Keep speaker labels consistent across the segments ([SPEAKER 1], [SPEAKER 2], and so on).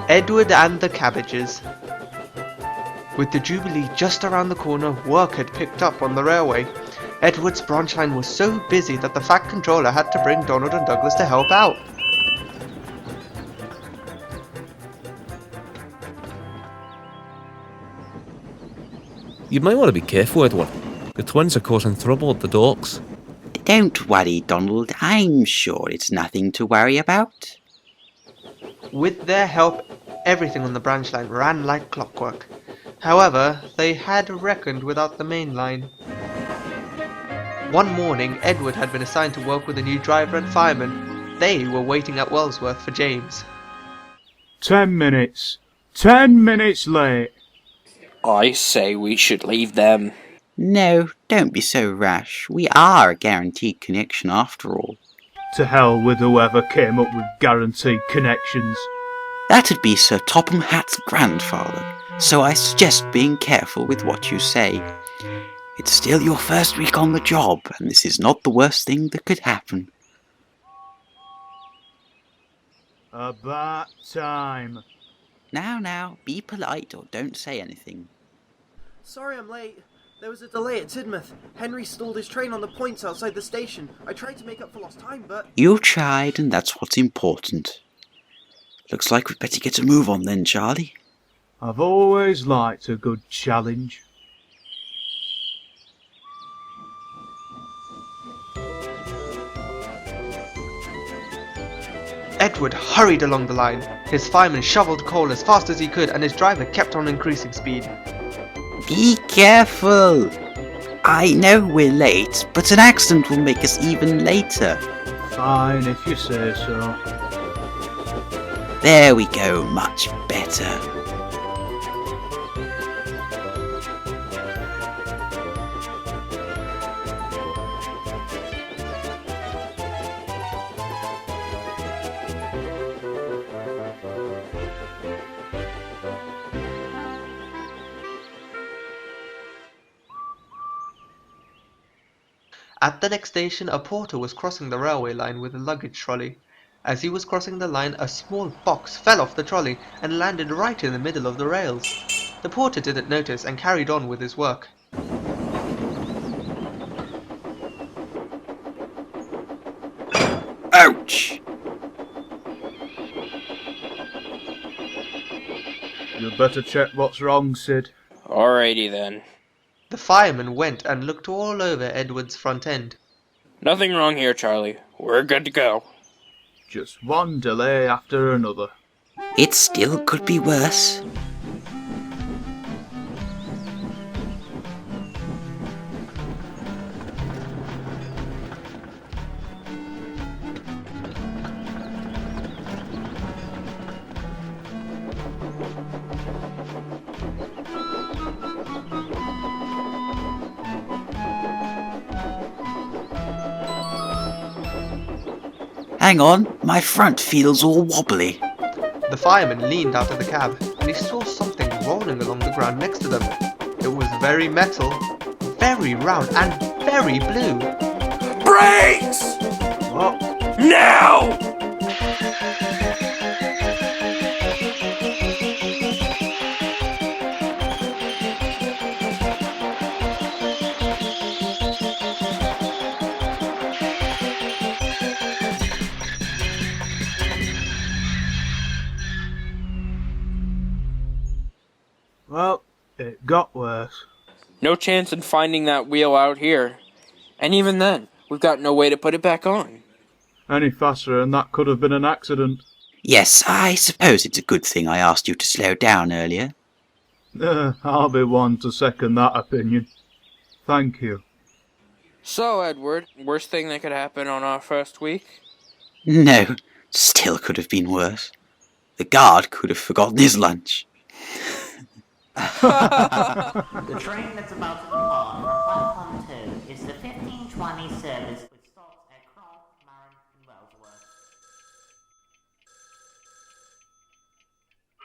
[SPEAKER 1] Edward and the Cabbages. With the Jubilee just around the corner, work had picked up on the railway. Edward's branch line was so busy that the Fat Controller had to bring Donald and Douglas to help out.
[SPEAKER 2] You might want to be careful, Edward. The twins are causing trouble at the docks.
[SPEAKER 3] Don't worry, Donald. I'm sure it's nothing to worry about.
[SPEAKER 1] With their help, everything on the branch line ran like clockwork. However, they had reckoned without the main line. One morning, Edward had been assigned to work with a new driver and fireman. They were waiting at Wellsworth for James.
[SPEAKER 4] 10 minutes. 10 minutes late.
[SPEAKER 5] I say we should leave them.
[SPEAKER 3] No, don't be so rash. We are a guaranteed connection after all.
[SPEAKER 4] To hell with whoever came up with guaranteed connections.
[SPEAKER 3] That'd be Sir Topham Hatt's grandfather, so I suggest being careful with what you say. It's still your first week on the job, and this is not the worst thing that could happen.
[SPEAKER 4] About time.
[SPEAKER 3] Now, be polite or don't say anything.
[SPEAKER 6] Sorry I'm late. There was a delay at Tidmouth. Henry stalled his train on the points outside the station. I tried to make up for lost time, but...
[SPEAKER 3] You tried, and that's what's important. Looks like we'd better get a move on then, Charlie.
[SPEAKER 4] I've always liked a good challenge.
[SPEAKER 1] Edward hurried along the line. His fireman shoveled coal as fast as he could, and his driver kept on increasing speed.
[SPEAKER 3] Be careful! I know we're late, but an accident will make us even later.
[SPEAKER 4] Fine, if you say so.
[SPEAKER 3] There we go, much better.
[SPEAKER 1] At the next station, a porter was crossing the railway line with a luggage trolley. As he was crossing the line, a small box fell off the trolley and landed right in the middle of the rails. The porter didn't notice and carried on with his work.
[SPEAKER 3] Ouch!
[SPEAKER 4] You'd better check what's wrong, Sid.
[SPEAKER 5] Alrighty then.
[SPEAKER 1] The fireman went and looked all over Edward's front end.
[SPEAKER 5] Nothing wrong here, Charlie. We're good to go.
[SPEAKER 4] Just one delay after another.
[SPEAKER 3] It still could be worse. Hang on, my front feels all wobbly.
[SPEAKER 1] The fireman leaned out of the cab, and he saw something rolling along the ground next to them. It was very metal, very round, and very blue.
[SPEAKER 5] Brakes!
[SPEAKER 4] What?
[SPEAKER 5] Now!
[SPEAKER 4] Well, it got worse.
[SPEAKER 5] No chance in finding that wheel out here. And even then, we've got no way to put it back on.
[SPEAKER 4] Any faster and that could have been an accident.
[SPEAKER 3] Yes, I suppose it's a good thing I asked you to slow down earlier.
[SPEAKER 4] I'll be one to second that opinion. Thank you.
[SPEAKER 5] So, Edward, worst thing that could happen on our first week?
[SPEAKER 3] No, still could have been worse. The guard could have forgotten his lunch.
[SPEAKER 7] The train that's about to depart from platform 2 is the 1520 service which stops at Crovan and Wellsworth.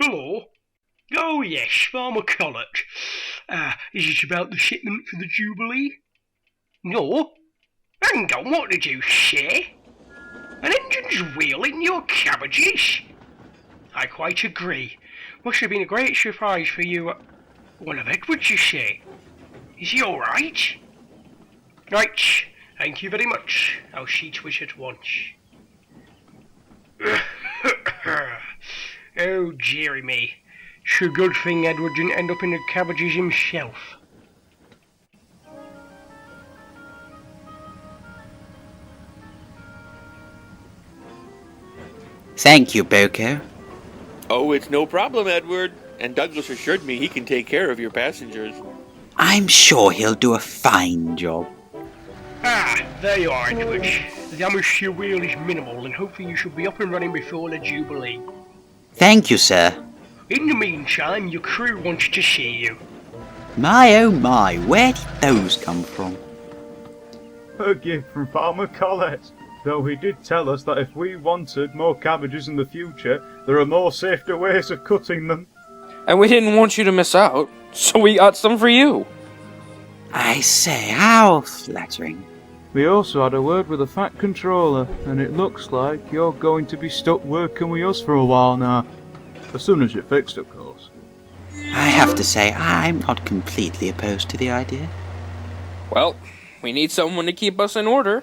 [SPEAKER 8] Hello? Oh yes, Farmer Collett. Is it about the shipment for the Jubilee? No? Hang on, what did you say? An engine's wheel in your cabbages? I quite agree. Must have been a great surprise for you. One of Edward's, you say? Is he alright? Right, thank you very much. I'll see to it at once. Oh, dearie me. It's a good thing Edward didn't end up in the cabbages himself.
[SPEAKER 3] Thank you, Boko.
[SPEAKER 9] Oh, it's no problem, Edward. And Douglas assured me he can take care of your passengers.
[SPEAKER 3] I'm sure he'll do a fine job.
[SPEAKER 8] Ah, there you are, Edward. The damage to your wheel is minimal, and hopefully you should be up and running before the Jubilee.
[SPEAKER 3] Thank you, sir.
[SPEAKER 8] In the meantime, your crew wants to see you.
[SPEAKER 3] My oh my, where did those come from?
[SPEAKER 4] A gift from Farmer Collett. Though he did tell us that if we wanted more cabbages in the future, there are more safer ways of cutting them.
[SPEAKER 5] And we didn't want you to miss out, so we got some for you.
[SPEAKER 3] I say, how flattering.
[SPEAKER 4] We also had a word with the Fat Controller, and it looks like you're going to be stuck working with us for a while now. As soon as you're fixed, of course.
[SPEAKER 3] I have to say, I'm not completely opposed to the idea.
[SPEAKER 5] Well, we need someone to keep us in order.